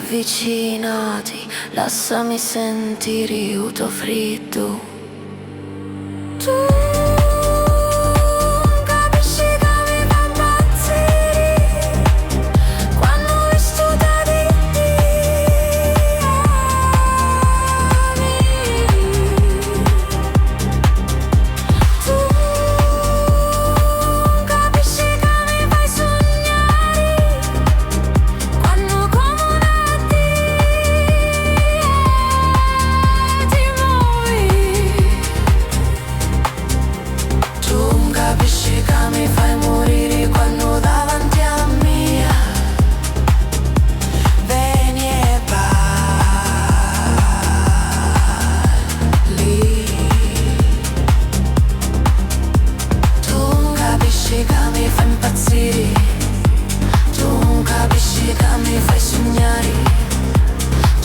avvicinati, lasciami sentire il tuo freddo. Tu capisci che mi fa impazzire quando ho visto da di te. Tu capisci che mi fai sognare quando come una ti muovi. Tu capisci che mi fai morire quando davanti a me vieni e parli. Tu capisci che mi fai impazzire, tu capisci che mi fai sognare,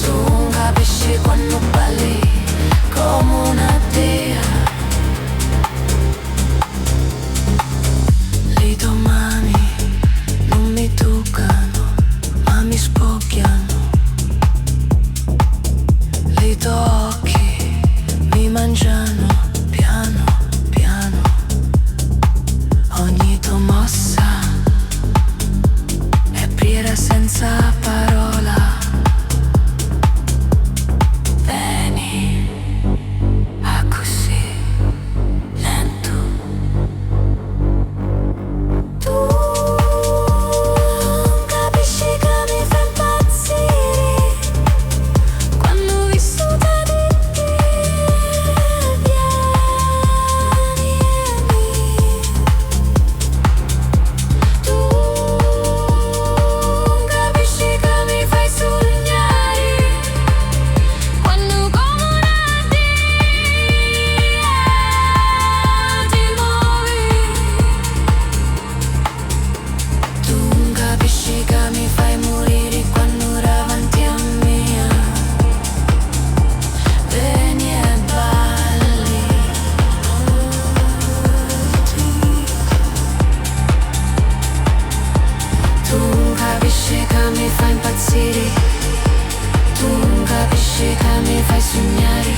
tu capisci quando balli come una dea. Le tue mani non mi toccano, ma mi spocchiano. Le tue occhi mi mangiano piano piano. Ogni tua mossa è pira senza parola. Vieni a così lento. Tu capisci che mi fa impazzire quando ho visto da di te. Vieni. Tu capisci che mi fai sognare quando come una dea ti muovi. Tu capisci che mi fai morire quando davanti a me vieni e balli. Tu capisci che mi fai impazzire, tu capisci che mi fai sognare,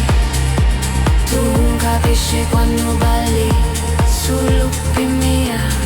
tu capisci quando balli sul loop mia.